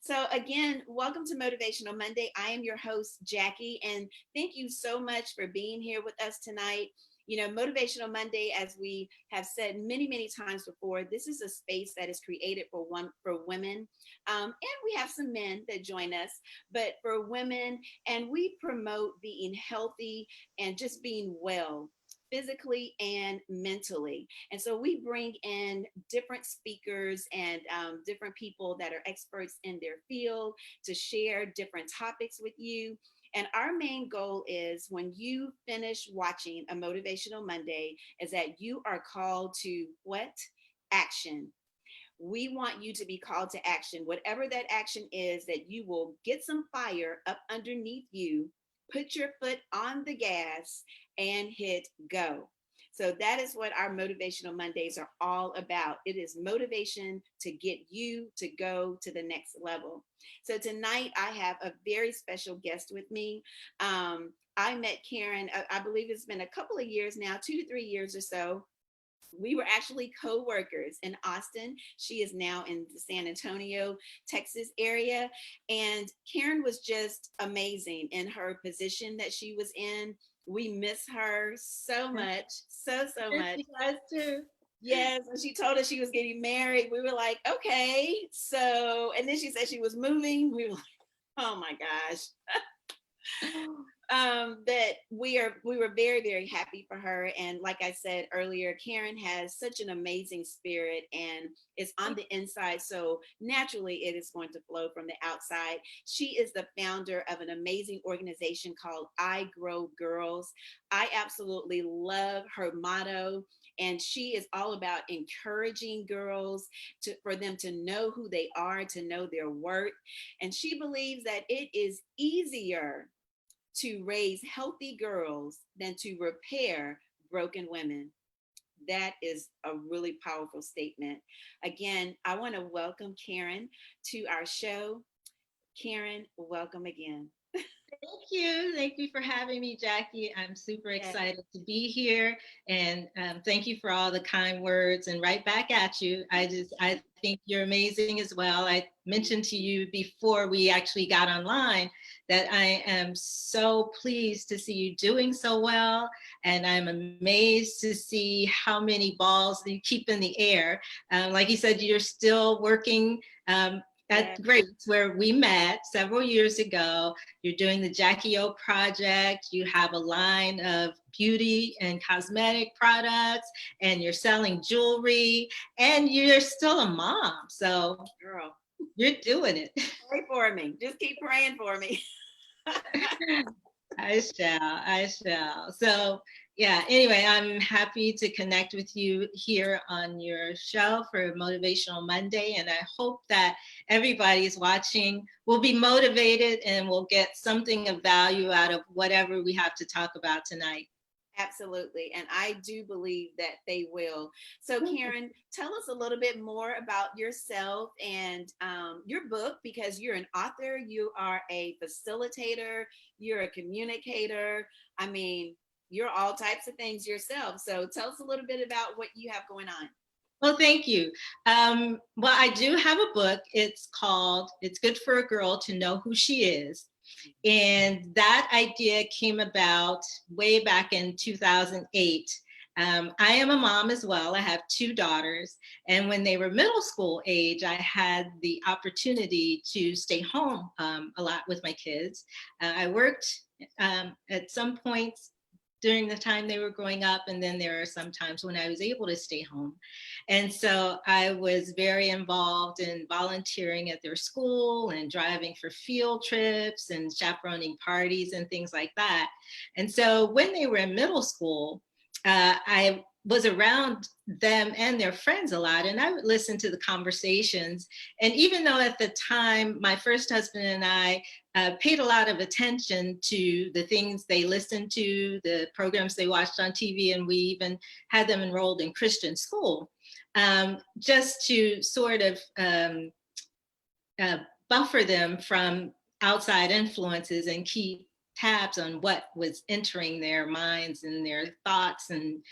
So again, welcome to Motivational Monday. I am your host, Jackie, and thank you so much for being here with us tonight. You know, Motivational Monday, as we have said many, many times before, this is a space that is created for women, and we have some men that join us, but for women, and we promote being healthy and just being well physically and mentally. And so we bring in different speakers and different people that are experts in their field to share different topics with you. And our main goal is when you finish watching a Motivational Monday, is that you are called to what? Action. We want you to be called to action. Whatever that action is, that you will get some fire up underneath you, put your foot on the gas, and hit go. So that is what our Motivational Mondays are all about. It is motivation to get you to go to the next level. So tonight I have a very special guest with me. I met Karen, I believe it's been a couple of years now, 2 to 3 years or so. We were actually co-workers in Austin. She is now in the San Antonio, Texas area. And Karen was just amazing in her position that she was in. We miss her so much, so much. You guys too. Yes, when she told us she was getting married, we were like, okay. So, and then she said she was moving. We were like, oh my gosh. That we were very, very happy for her. And like I said earlier, Karen has such an amazing spirit and it's on the inside, so naturally it is going to flow from the outside. She is the founder of an amazing organization called I Grow Girls. I absolutely love her motto, and she is all about encouraging girls for them to know who they are, to know their worth. And she believes that it is easier to raise healthy girls than to repair broken women. That is a really powerful statement. Again, I want to welcome Karen to our show. Karen, welcome again. Thank you. Thank you for having me, Jackie. I'm super Yes. excited to be here. And thank you for all the kind words and right back at you. I think you're amazing as well. I mentioned to you before we actually got online that I am so pleased to see you doing so well. And I'm amazed to see how many balls you keep in the air. Like you said, you're still working Yes. at Grace, where we met several years ago. You're doing the Jacquie Ooh Project. You have a line of beauty and cosmetic products, and you're selling jewelry, and you're still a mom. So Girl, you're doing it. pray for me. Just keep praying for me. I shall. I shall. So, yeah, anyway, I'm happy to connect with you here on your show for Motivational Monday. And I hope that everybody is watching will be motivated and will get something of value out of whatever we have to talk about tonight. Absolutely. And I do believe that they will. So, Karen, tell us a little bit more about yourself and your book, because you're an author, you are a facilitator, you're a communicator. I mean, you're all types of things yourself. So, tell us a little bit about what you have going on. Well, thank you. Well, I do have a book. It's called It's Good for a Girl to Know Who She Is. And that idea came about way back in 2008. I am a mom as well. I have two daughters. And when they were middle school age, I had the opportunity to stay home a lot with my kids. I worked at some points during the time they were growing up, and then there are some times when I was able to stay home. And so I was very involved in volunteering at their school and driving for field trips and chaperoning parties and things like that. And so when they were in middle school, I was around them and their friends a lot, and I would listen to the conversations. And even though at the time my first husband and I paid a lot of attention to the things they listened to, the programs they watched on TV, and we even had them enrolled in Christian school, just to sort of uh, buffer them from outside influences and keep tabs on what was entering their minds and their thoughts and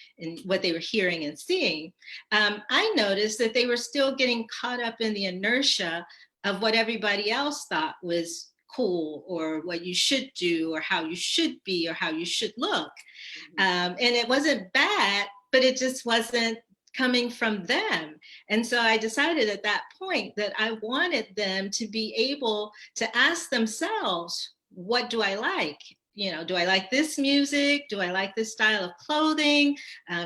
what they were hearing and seeing. I noticed that they were still getting caught up in the inertia of what everybody else thought was cool, or what you should do, or how you should be, or how you should look. And it wasn't bad, but it just wasn't coming from them. And so I decided at that point that I wanted them to be able to ask themselves, what do I like? You know, do I like this music? Do I like this style of clothing?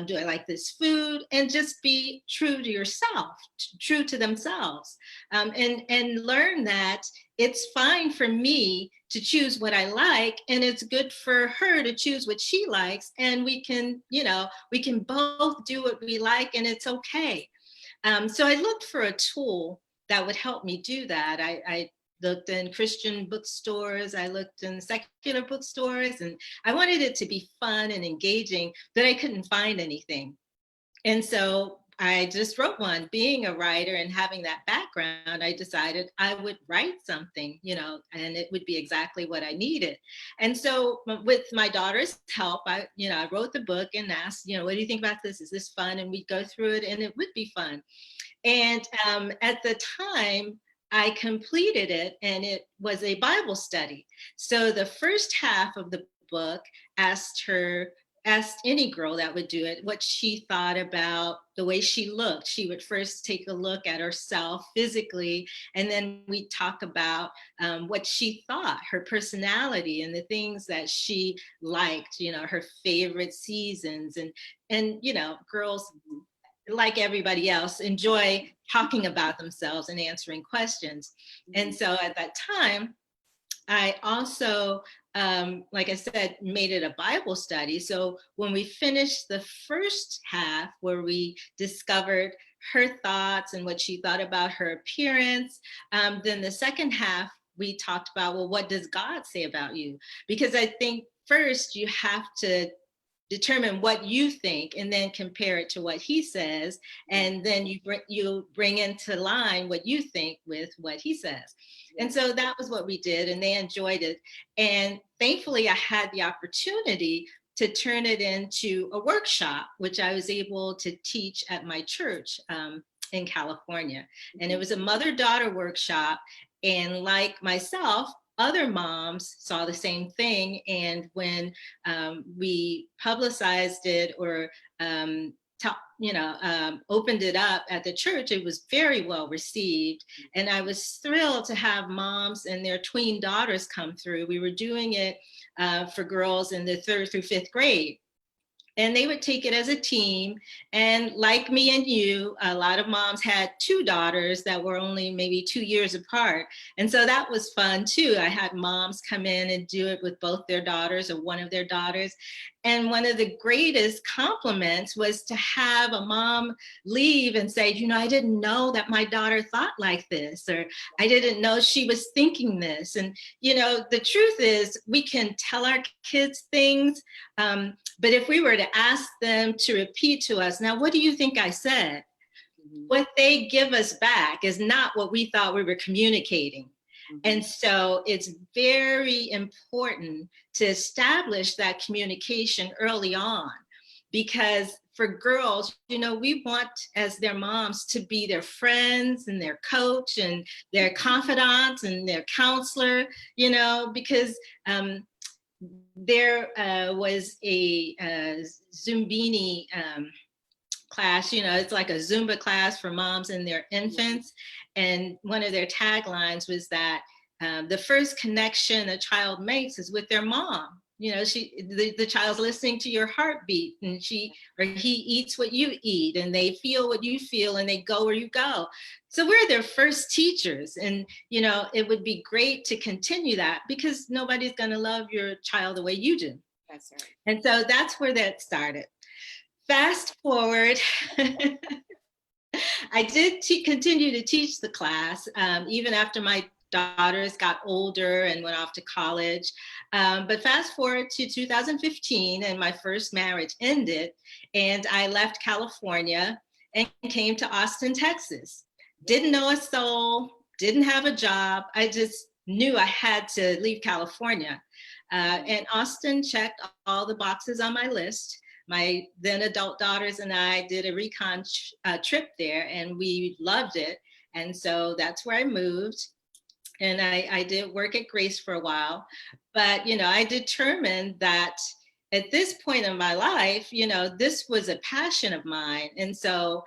Do I like this food? And just be true to yourself, true to themselves, and learn that it's fine for me to choose what I like, and it's good for her to choose what she likes. And we can, you know, we can both do what we like, and it's okay. So I looked for a tool that would help me do that. I looked in Christian bookstores, I looked in secular bookstores, and I wanted it to be fun and engaging, but I couldn't find anything. And so I just wrote one. Being a writer and having that background, I decided I would write something, you know, and it would be exactly what I needed. And so with my daughter's help, I wrote the book and asked, you know, what do you think about this? Is this fun? And we'd go through it, and it would be fun. And at the time, I completed it, and it was a Bible study. So the first half of the book asked any girl that would do it what she thought about the way she looked. She would first take a look at herself physically, and then we'd talk about what she thought, her personality, and the things that she liked, you know, her favorite seasons. And you know, girls, like everybody else, enjoy talking about themselves and answering questions. And so at that time, I also, like I said, made it a Bible study. So when we finished the first half, where we discovered her thoughts and what she thought about her appearance, then the second half, we talked about, well, what does God say about you? Because I think first you have to determine what you think, and then compare it to what he says, and then you bring into line what you think with what he says. And so that was what we did, and they enjoyed it. And thankfully I had the opportunity to turn it into a workshop, which I was able to teach at my church in California. And it was a mother-daughter workshop, and like myself, other moms saw the same thing. And when we publicized it, or opened it up at the church, it was very well received. And I was thrilled to have moms and their tween daughters come through. We were doing it for girls in the 3rd through 5th grade. And they would take it as a team. And like me and you, a lot of moms had 2 daughters that were only maybe 2 years apart. And so that was fun too. I had moms come in and do it with both their daughters, or one of their daughters. And one of the greatest compliments was to have a mom leave and say, you know, I didn't know that my daughter thought like this, or I didn't know she was thinking this. And, you know, the truth is, we can tell our kids things, but if we were to ask them to repeat to us, now, what do you think I said? What they give us back is not what we thought we were communicating. And so it's very important to establish that communication early on, because for girls, you know, we want, as their moms, to be their friends and their coach and their confidant and their counselor, you know, because there was a Zumbini class, you know, it's like a Zumba class for moms and their infants. And one of their taglines was that the first connection a child makes is with their mom. You know, the child's listening to your heartbeat, and she or he eats what you eat, and they feel what you feel, and they go where you go. So we're their first teachers. And, you know, it would be great to continue that, because nobody's going to love your child the way you do. That's right. And so that's where that started. Fast forward, I did continue to teach the class, even after my daughters got older and went off to college. But fast forward to 2015, and my first marriage ended, and I left California and came to Austin, Texas. Didn't know a soul, didn't have a job. I just knew I had to leave California. And Austin checked all the boxes on my list. My then adult daughters and I did a recon trip there, and we loved it. And so that's where I moved. And I did work at Grace for a while. But, I determined that at this point in my life, this was a passion of mine. And so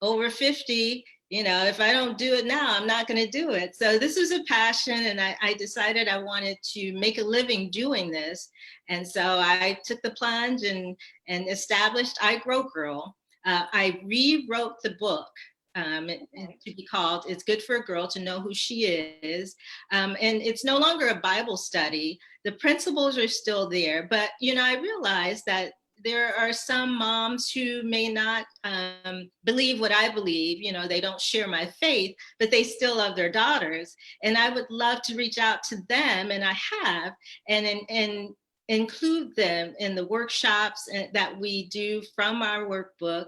over 50, if I don't do it now, I'm not going to do it. So this was a passion, and I decided I wanted to make a living doing this. And so I took the plunge and established I Grow Girl. I rewrote the book to be called It's Good for a Girl to Know Who She Is. And it's no longer a Bible study. The principles are still there, but I realized that there are some moms who may not believe what I believe. They don't share my faith, but they still love their daughters. And I would love to reach out to them, and I have, and include them in the workshops that we do from our workbook.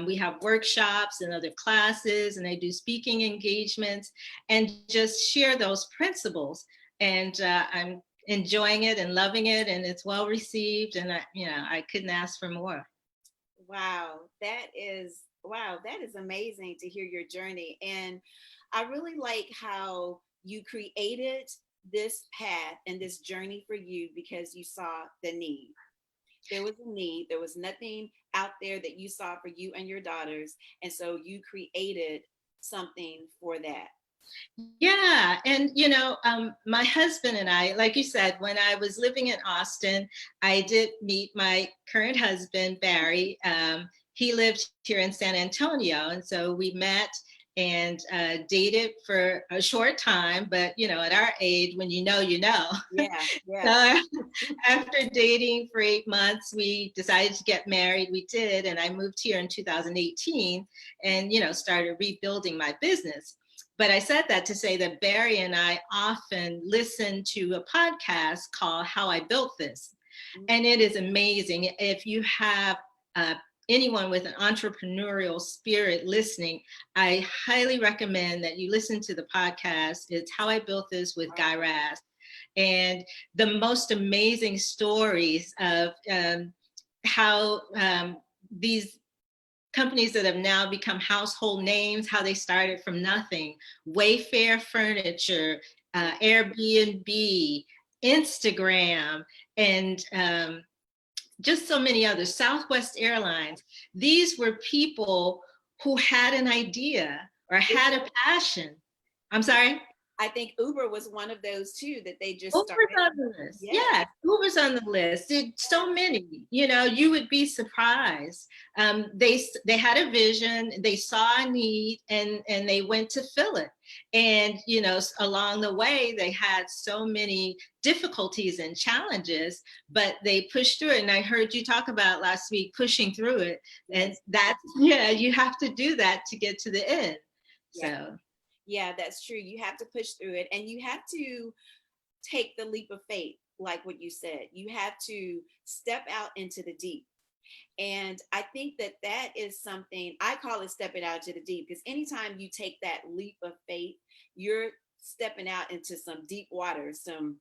We have workshops and other classes, and I do speaking engagements and just share those principles. And I'm enjoying it and loving it, and it's well received, and I couldn't ask for more. That is amazing to hear your journey. And I really like how you created this path and this journey for you because you saw the need. There was a need. There was nothing out there that you saw for you and your daughters. And so you created something for that. Yeah. And, my husband and I, like you said, when I was living in Austin, I did meet my current husband, Barry. He lived here in San Antonio. And so we met and dated for a short time. But, at our age, when you know, you know. Yeah, yeah. So after dating for 8 months, we decided to get married. We did. And I moved here in 2018 and, started rebuilding my business. But I said that to say that Barry and I often listen to a podcast called How I Built This. And it is amazing. If you have anyone with an entrepreneurial spirit listening, I highly recommend that you listen to the podcast. It's How I Built This with Guy Raz. And the most amazing stories of how these companies that have now become household names, how they started from nothing, Wayfair Furniture, Airbnb, Instagram, and just so many others, Southwest Airlines. These were people who had an idea or had a passion. I'm sorry? I think Uber was one of those too that they just Uber's started. on the list. Yeah. Yes, Uber's on the list. So many. You would be surprised. They had a vision, they saw a need, and they went to fill it. And along the way, they had so many difficulties and challenges, but they pushed through it. And I heard you talk about last week pushing through it, and that's you have to do that to get to the end. Yeah. So. Yeah, that's true. You have to push through it, and you have to take the leap of faith, like what you said. You have to step out into the deep. And I think that that is something I call it stepping out into the deep, because anytime you take that leap of faith, you're stepping out into some deep water, some,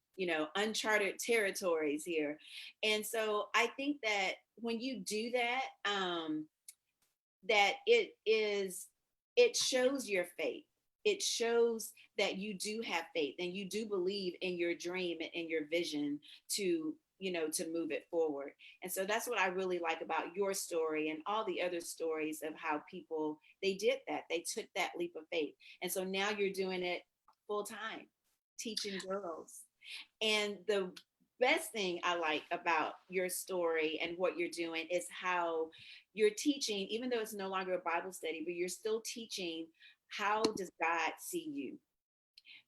uncharted territories here. And so I think that when you do that, that it shows your faith. It shows that you do have faith and you do believe in your dream and in your vision to to move it forward. And so that's what I really like about your story and all the other stories of how people, they did that, they took that leap of faith. And so now you're doing it full time, teaching girls. And the best thing I like about your story and what you're doing is how you're teaching, even though it's no longer a Bible study, but you're still teaching, how does God see you?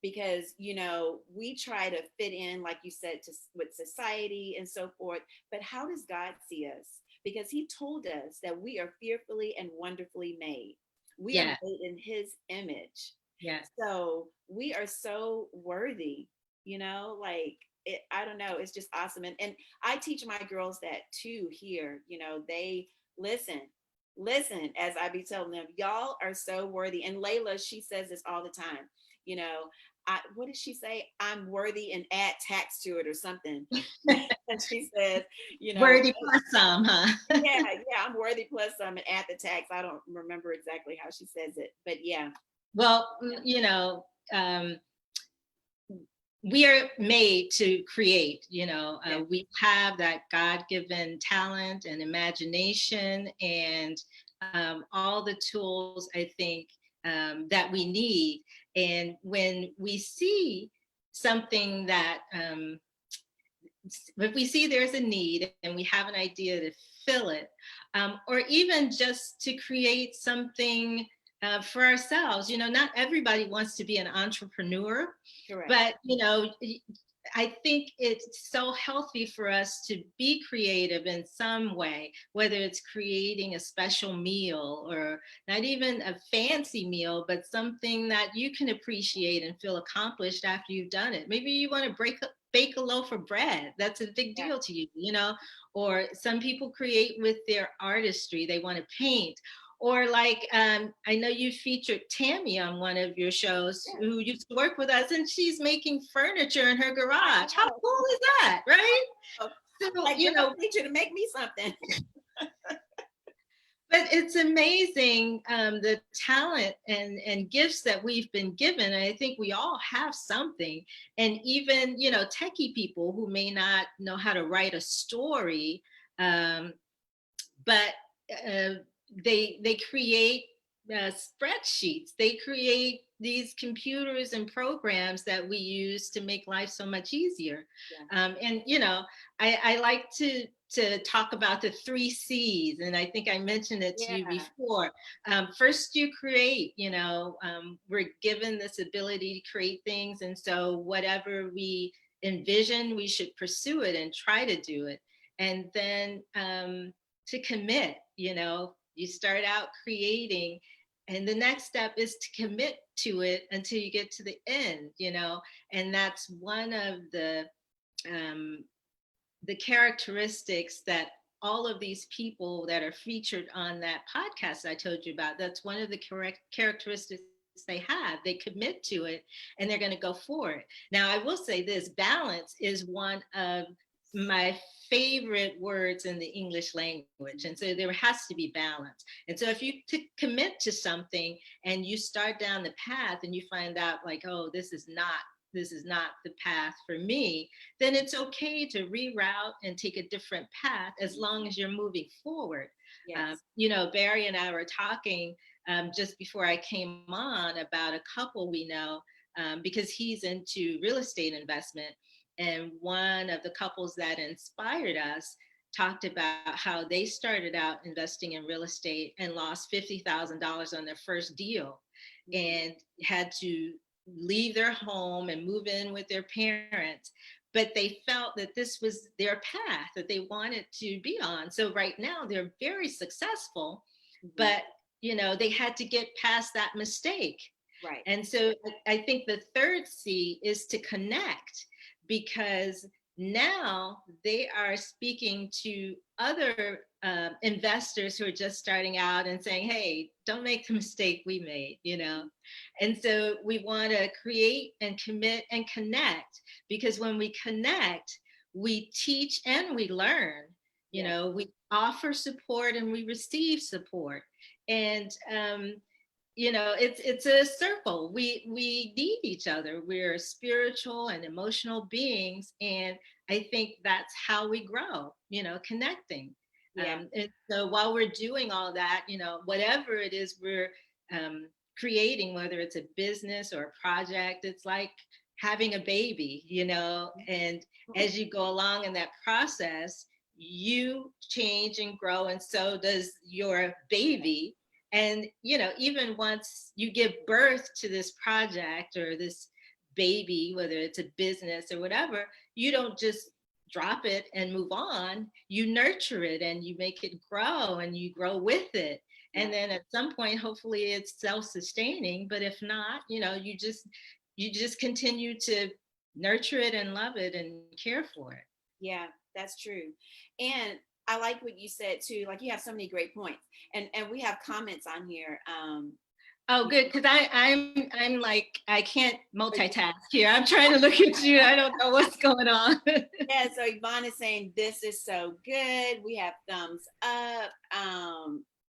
Because we try to fit in, like you said, with society and so forth, but how does God see us? Because he told us that we are fearfully and wonderfully made. We are made in his image. Yes. So we are so worthy, like I don't know, it's just awesome. And I teach my girls that too here. They listen, as I be telling them, y'all are so worthy. And Layla, she says this all the time, you know, what did she say? I'm worthy and add tax to it or something. And she says, you know, Worthy plus some, huh? yeah, yeah, I'm worthy plus some and add the tax. I don't remember exactly how she says it, but yeah. Well, Yeah. we are made to create, Yeah. we have that God-given talent and imagination and all the tools, I think, that we need. And when we see something that if we see there's a need and we have an idea to fill it, or even just to create something for ourselves. Not everybody wants to be an entrepreneur, Correct. but I think it's so healthy for us to be creative in some way, whether it's creating a special meal or not even a fancy meal, but something that you can appreciate and feel accomplished after you've done it. Maybe you want to bake a loaf of bread. That's a big Yeah. deal to you, or some people create with their artistry. They want to paint. Or like, I know you featured Tammy on one of your shows Yeah. who used to work with us, and she's making furniture in her garage. How Oh, cool is that, right? oh, So, like, girl, I need you to make me something. but it's amazing, the talent and gifts that we've been given. And I think we all have something. And even, techie people who may not know how to write a story, um, but uh, they create spreadsheets. They create these computers and programs that we use to make life so much easier. Yeah. And I like to talk about the 3 C's, and I think I mentioned it to you Yeah. before. First, you create. We're given this ability to create things, and so whatever we envision, we should pursue it and try to do it. And then to commit. You start out creating, and the next step is to commit to it until you get to the end. And that's one of um, the characteristics that all of these people that are featured on that podcast I told you about, that's one of the correct characteristics they have. They commit to it and they're going to go for it. Now, I will say this: balance is one of my favorite words in the English language. And so there has to be balance. And so if you commit to something and you start down the path and you find out like, oh, this is not the path for me, then it's okay to reroute and take a different path as long as you're moving forward. Yes. Barry and I were talking just before I came on about a couple we know, because he's into real estate investment. And one of the couples that inspired us talked about how they started out investing in real estate and lost $50,000 on their first deal Mhm. and had to leave their home and move in with their parents. But they felt that this was their path that they wanted to be on. So right now they're very successful, Mhm. but they had to get past that mistake. Right. And so I think the third C is to connect, because now they are speaking to other investors who are just starting out and saying, hey, don't make the mistake we made. And so we want to create and commit and connect, because when we connect, we teach and we learn. Yes. We offer support and we receive support. And it's a circle. We need each other. We're spiritual and emotional beings, and I think that's how we grow, connecting. Yeah. And so while we're doing all that, whatever it is we're creating, whether it's a business or a project, it's like having a baby, and as you go along in that process, you change and grow, and so does your baby. And even once you give birth to this project or this baby, whether it's a business or whatever, you don't just drop it and move on. You nurture it and you make it grow and you grow with it. Yeah. And then at some point, hopefully it's self-sustaining. But if not, you just continue to nurture it and love it and care for it. Yeah, that's true. And I like what you said too. Like, you have so many great points. And we have comments on here. Oh, good, because I'm like I can't multitask here. I'm trying to look at you. I don't know what's going on. Yeah, so Yvonne is saying this is so good. We have thumbs up.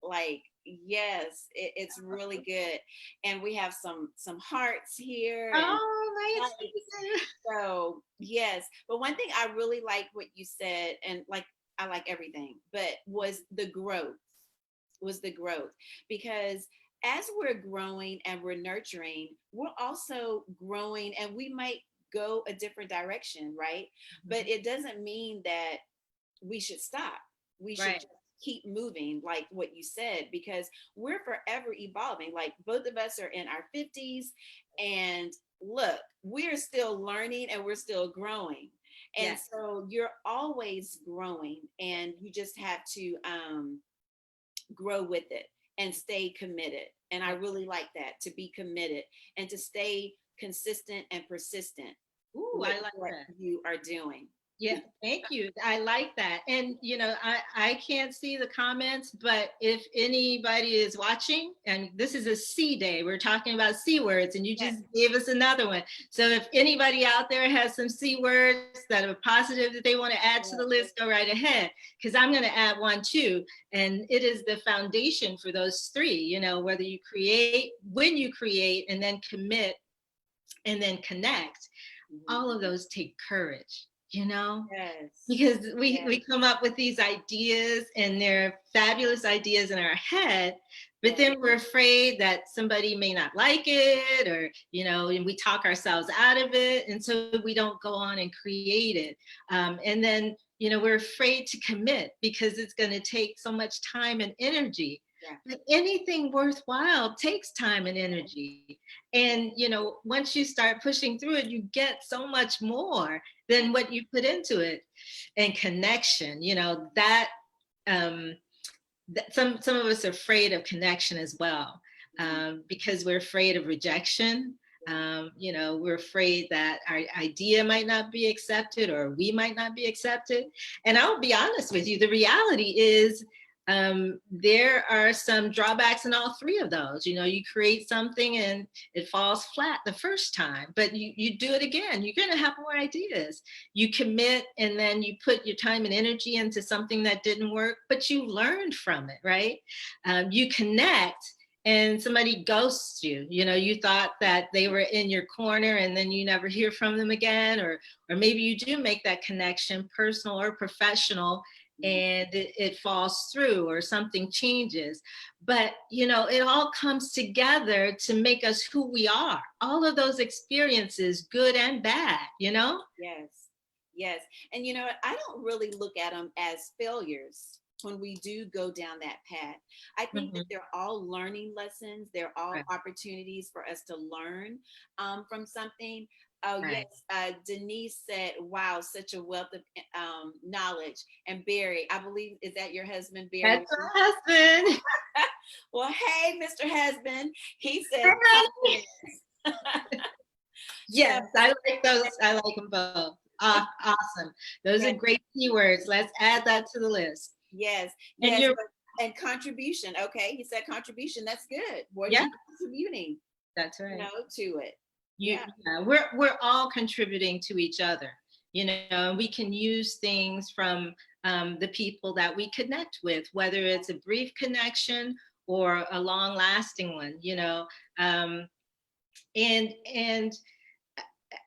Like yes, it's really good, and we have some hearts here and Oh, nice. likes. So yes, but one thing I really like what you said, and like I like everything, but was the growth because as we're growing and we're nurturing, we're also growing and we might go a different direction, right? But Mhm. it doesn't mean that we should stop. We should Right. just keep moving, like what you said, because we're forever evolving. Like both of us are in our 50s, and look, we're still learning and we're still growing. And Yes. so you're always growing, and you just have to grow with it and stay committed. And I Yes. really like that, to be committed and to stay consistent and persistent Ooh, with I like what that. you are doing. Yeah, thank you. I like that. And I can't see the comments, but if anybody is watching, and this is a C day, we're talking about C words, and you Yes, just gave us another one. So if anybody out there has some C words that are positive that they want to add to the yes, list, go right ahead, because I'm going to add one too. And it is the foundation for those three, whether you create, when you create, and then commit, and then connect, mhm, all of those take courage, yes, because we yes, we come up with these ideas and they're fabulous ideas in our head, but yes, then we're afraid that somebody may not like it, or and we talk ourselves out of it, and so we don't go on and create it. And then we're afraid to commit because it's going to take so much time and energy. yeah, But anything worthwhile takes time and energy. And once you start pushing through it, you get so much more yeah, than what you put into it. And connection, um, some of us are afraid of connection as well, mhm, because we're afraid of rejection. yeah, We're afraid that our idea might not be accepted, or we might not be accepted. And I'll be honest with you, the reality is, there are some drawbacks in all three of those. You create something and it falls flat the first time, but you do it again, you're going to have more ideas. You commit, and then you put your time and energy into something that didn't work, but you learned from it, right? You connect, and somebody ghosts you. You thought that they were in your corner, and then you never hear from them again, or maybe you do make that connection, personal or professional, mhm, and it falls through, or something changes. But it all comes together to make us who we are. All of those experiences, good and bad, yes, yes. And you know what? I don't really look at them as failures when we do go down that path. I think that Mhm. they're all learning lessons. They're all Right. opportunities for us to learn from something. Oh yes, Right. Denise said, "Wow, such a wealth of knowledge." And Barry, I believe, is that your husband, Barry? That's my husband. Well, hey, Mr. Husband. He said Hi. confidence. So Yes, I like those. I like them both. Awesome. Those are yes, great keywords. Let's add that to the list. yes, And yes, you're, but and contribution. Okay, he said contribution. That's good. What are yeah, you contributing? that's right. To it. You, Yeah, yeah, we're all contributing to each other. And we can use things from, the people that we connect with, whether it's a brief connection or a long lasting one. Um, and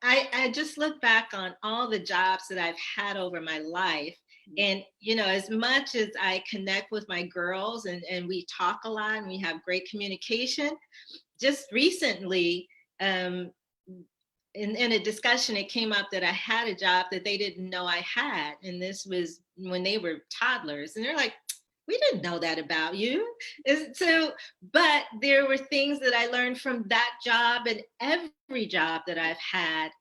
I just look back on all the jobs that I've had over my life. And, as much as I connect with my girls, and we talk a lot and we have great communication, just recently, um, in a discussion, it came up that I had a job that they didn't know I had. And this was when they were toddlers. And they're like, we didn't know that about you. So, but there were things that I learned from that job and every job that I've had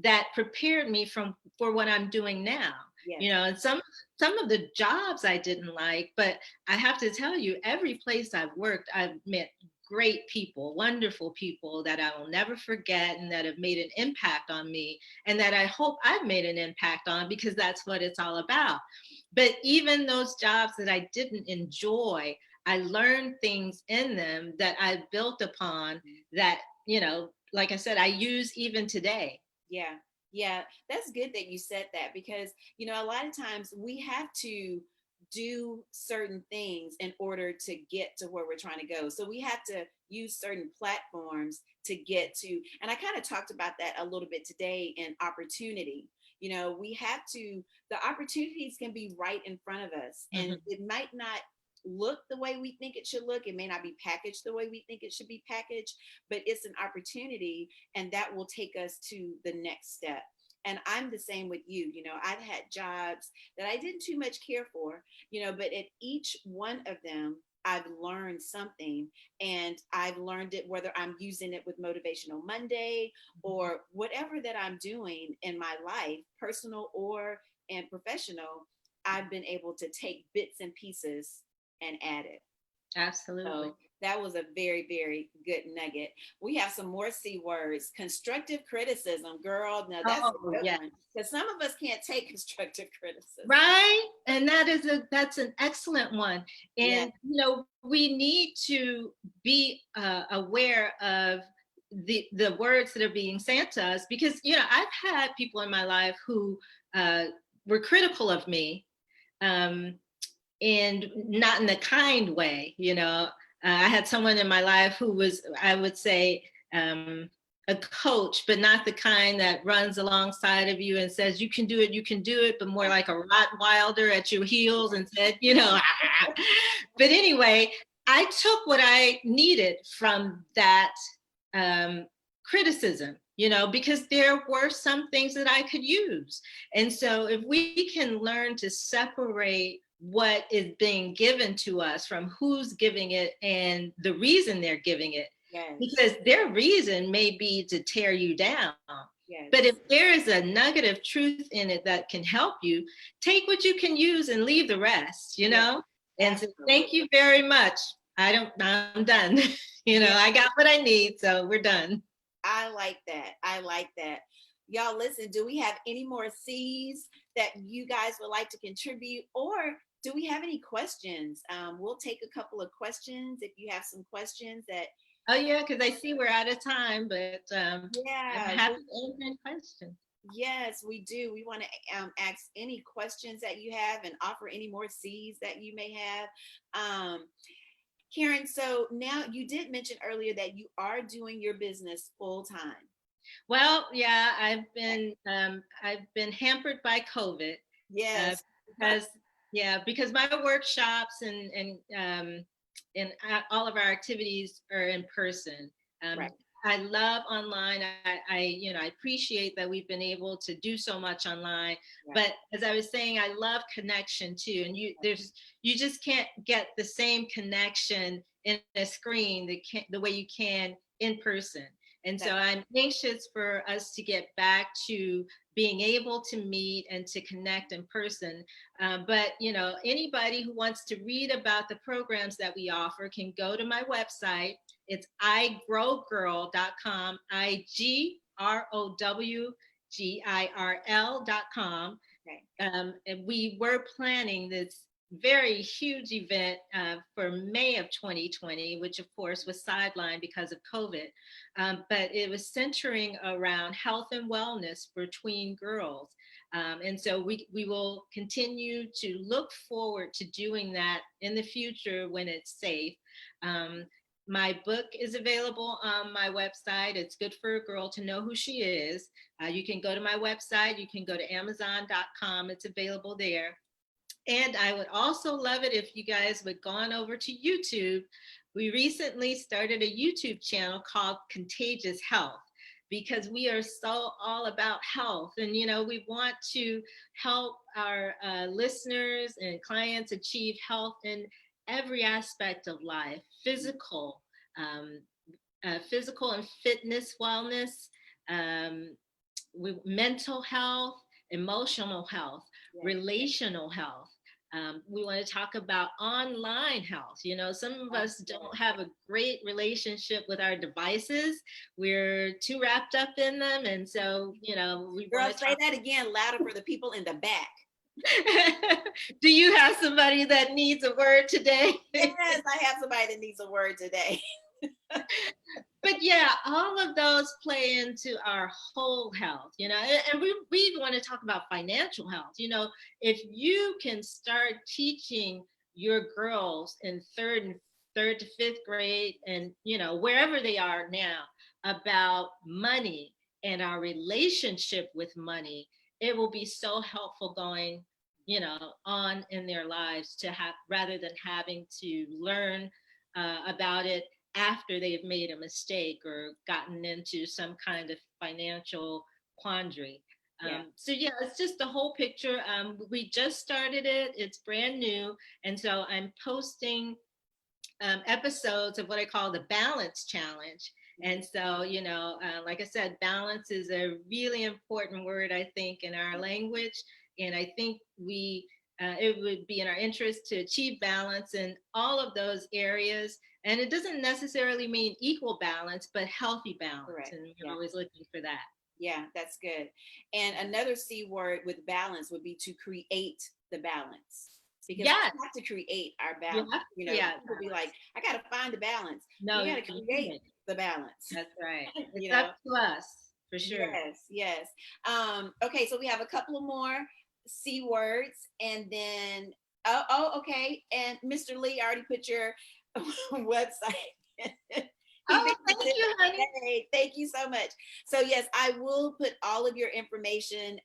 that prepared me for what I'm doing now. yes, And some of the jobs I didn't like, but I have to tell you, every place I've worked, I've met great people, wonderful people that I will never forget, and that have made an impact on me, and that I hope I've made an impact on, because that's what it's all about. But even those jobs that I didn't enjoy, I learned things in them that I built upon that, like I said, I use even today. Yeah. Yeah. That's good that you said that because, a lot of times we have to do certain things in order to get to where we're trying to go. So we have to use certain platforms to get to, and I kind of talked about that a little bit today in opportunity. We have to, the opportunities can be right in front of us, and Mhm. it might not look the way we think it should look. It may not be packaged the way we think it should be packaged, but it's an opportunity, and that will take us to the next step. And I'm the same with you. I've had jobs that I didn't too much care for, but at each one of them, I've learned something, and I've learned it whether I'm using it with Motivational Monday or whatever that I'm doing in my life, personal or and professional. I've been able to take bits and pieces and add it. Absolutely. So that was a very, very good nugget. We have some more C words. Constructive criticism, girl. Now that's a Oh, good yeah. one because some of us can't take constructive criticism. Right. And that's an excellent one. Yeah. And, we need to be aware of the words that are being sent to us because, I've had people in my life who uh, were critical of me, um, and not in a kind way. I had someone in my life who was, I would say, a coach, but not the kind that runs alongside of you and says, you can do it, but more like a Rottweiler at your heels and said, but anyway, I took what I needed from that criticism, because there were some things that I could use. And so if we can learn to separate what is being given to us from who's giving it and the reason they're giving it, Yes. because their reason may be to tear you down. But Yes. if there is a nugget of truth in it that can help you, take what you can use and leave the rest, Yes. and say, thank Absolutely. you very much. I'm done. Yeah. I got what I need, so we're done. I like that. I like that. Y'all listen, do we have any more C's that you guys would like to contribute, or do we have any questions? We'll take a couple of questions if you have some questions that. Oh yeah, because I see we're out of time, but I'm Yeah, happy to answer any questions. yes, we do. We want to ask any questions that you have and offer any more C's that you may have. Karen, so now you did mention earlier that you are doing your business full time. Well, yeah, I've been hampered by COVID, uh, Yes. because because my workshops and all of our activities are in person. Um, Right. I love online. I appreciate that we've been able to do so much online. Right. But as I was saying, I love connection too. And you just can't get the same connection in a screen the way you can in person. And so That, I'm anxious for us to get back to being able to meet and to connect in person. But anybody who wants to read about the programs that we offer can go to my website. It's igrowgirl.com, igrowgirl.com. okay. And we were planning this very huge event for May of 2020, which of course was sidelined because of COVID. But it was centering around health and wellness for tween girls. And so we will continue to look forward to doing that in the future when it's safe. Um, my book is available on my website. It's Good for a Girl to Know Who She Is. You can go to my website. You can go to Amazon.com. It's available there. And I would also love it if you guys would go on over to YouTube. We recently started a YouTube channel called Contagious Health because we are so all about health. And, we want to help our listeners and clients achieve health in every aspect of life, um, physical and fitness wellness, um, mental health, emotional health, Yes. relational health. We want to talk about online health. Some of us don't have a great relationship with our devices. We're too wrapped up in them. And so, we Girl, want to say talk. that again louder for the people in the back. Do you have somebody that needs a word today? Yes, I have somebody that needs a word today. But yeah, all of those play into our whole health, and we want to talk about financial health. If you can start teaching your girls in third to fifth grade and, wherever they are now about money and our relationship with money, it will be so helpful going, on in their lives to have rather than having to learn about it after they've made a mistake or gotten into some kind of financial quandary. Yeah. So yeah, it's just the whole picture. We just started it; it's brand new, and so I'm posting episodes of what I call the balance challenge. And so, like I said, balance is a really important word, I think, in our language. And I think it would be in our interest to achieve balance in all of those areas. And it doesn't necessarily mean equal balance, but healthy balance. Correct. And we're Yeah. always looking for that. Yeah, that's good. And another C word with balance would be to create the balance. Because we Yes, have to create our we balance. have to People create be balance. like, I got to find the balance. No, We got you to create didn't. the balance. That's right. you It's know? up to us for sure. Yes, yes. Okay, so we have a couple of more C words, and then okay. And Mr. Lee already put your website. He Oh, fixed thank it you, honey. today. Thank you so much. So yes, I will put all of your information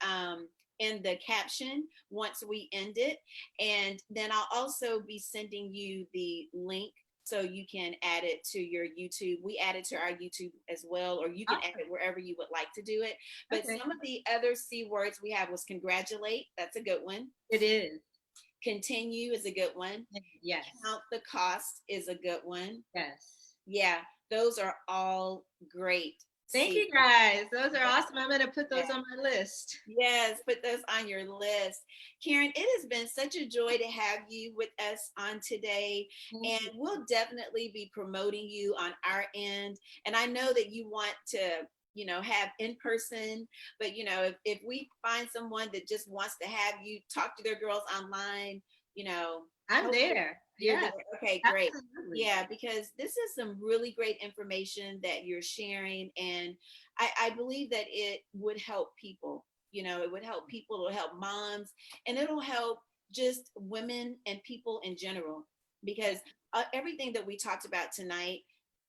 in the caption once we end it, and then I'll also be sending you the link so you can add it to your YouTube. We add it to our YouTube as well, or you can add Awesome. it wherever you would like to do it. But Okay. some of the other C words we have was congratulate. That's a good one. It is. Continue is a good one. Yes. Count the cost is a good one. Yes. Yeah, those are all great Thank C you guys. Those are words. awesome. I'm going to put Yeah. those on my list. Yes, put those on your list. Karen, it has been such a joy to have you with us on today. Thank And you. we'll definitely be promoting you on our end. And I know that you want to, have in person, but if we find someone that just wants to have you talk to their girls online, I'm hopefully there. you're there. Yes, Okay, great. absolutely. Yeah, because this is some really great information that you're sharing. And I believe that it would help people. It would help people, it'll help moms, and it'll help just women and people in general. Because everything that we talked about tonight,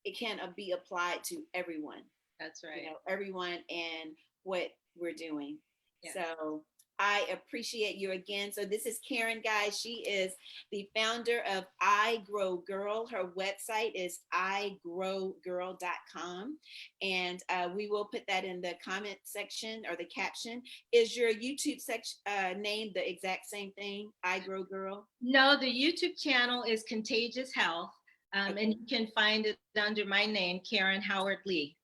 it can be applied to everyone, That's right. everyone and what we're doing. Yes. So I appreciate you again. So this is Karen, guys. She is the founder of I Grow Girl. Her website is igrowgirl.com. And we will put that in the comment section or the caption. Is your YouTube section name the exact same thing? I Grow Girl? No, the YouTube channel is Contagious Health. Okay. And you can find it under my name, Karen Howard Lee.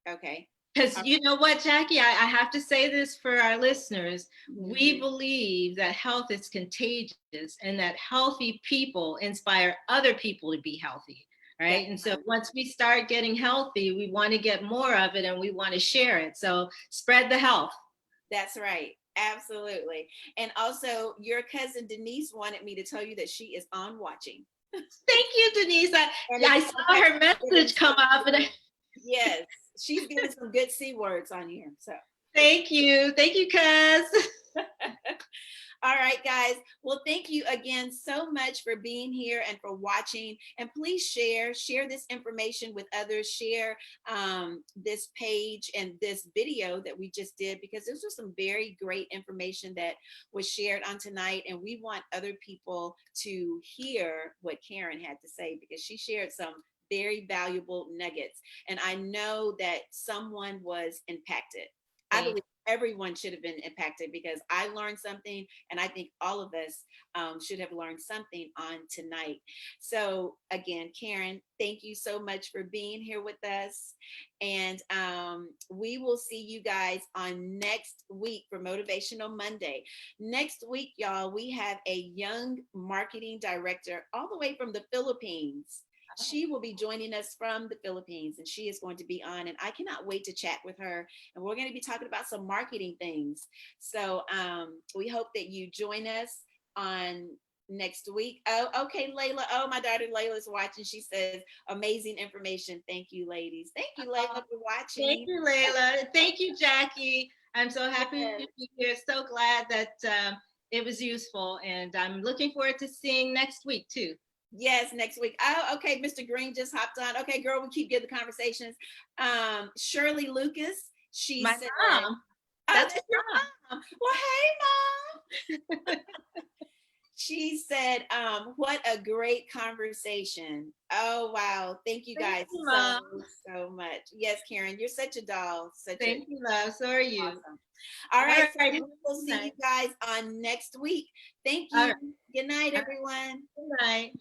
Okay. Because you know what, Jacquie, I have to say this for our listeners. Mm-hmm. We believe that health is contagious and that healthy people inspire other people to be healthy, right? And so once we start getting healthy, we want to get more of it and we want to share it. So spread the health. That's right. Absolutely. And also, your cousin Denise wanted me to tell you that she is on watching. Thank you, Denise. I saw her message come up. Yes, she's giving some good C words on here. So thank you. Thank you, cuz. all right, guys. Well, thank you again so much for being here and for watching. And please share this information with others. Share this page and this video that we just did, because this was some very great information that was shared on tonight. And we want other people to hear what Karen had to say, because she shared some very valuable nuggets. And I know that someone was impacted. I believe everyone should have been impacted, because I learned something, and I think all of us should have learned something on tonight. So again, Karen, thank you so much for being here with us, and we will see you guys on next week for Motivational Monday. Next week, y'all, we have a young marketing director all the way from the Philippines. she will be joining us from the Philippines, and she is going to be on, and I cannot wait to chat with her. And we're going to be talking about some marketing things. So we hope that you join us on next week. Oh, okay, Layla. Oh, my daughter Layla's watching. She says amazing information. Thank you, ladies. Thank you, Layla, for Thank watching. you, Layla. Thank you, Jackie. I'm so happy Yes. to be here. So glad that it was useful, and I'm looking forward to seeing next week too. Yes, next week. Oh, okay. Mr. Green just hopped on. Okay, girl, we keep getting the conversations. Shirley Lucas, she My said, mom. oh, That's that's my your mom. Well, hey, mom. She said, what a great conversation. Oh, wow. Thank you Thank guys you, so, Mom. so much. Yes, Karen, you're such a doll. Such a Thank you, love. So are you. awesome. All All right. right. So Good we will see night. you guys on next week. Thank All you. right. Good night, All right. everyone. Good night.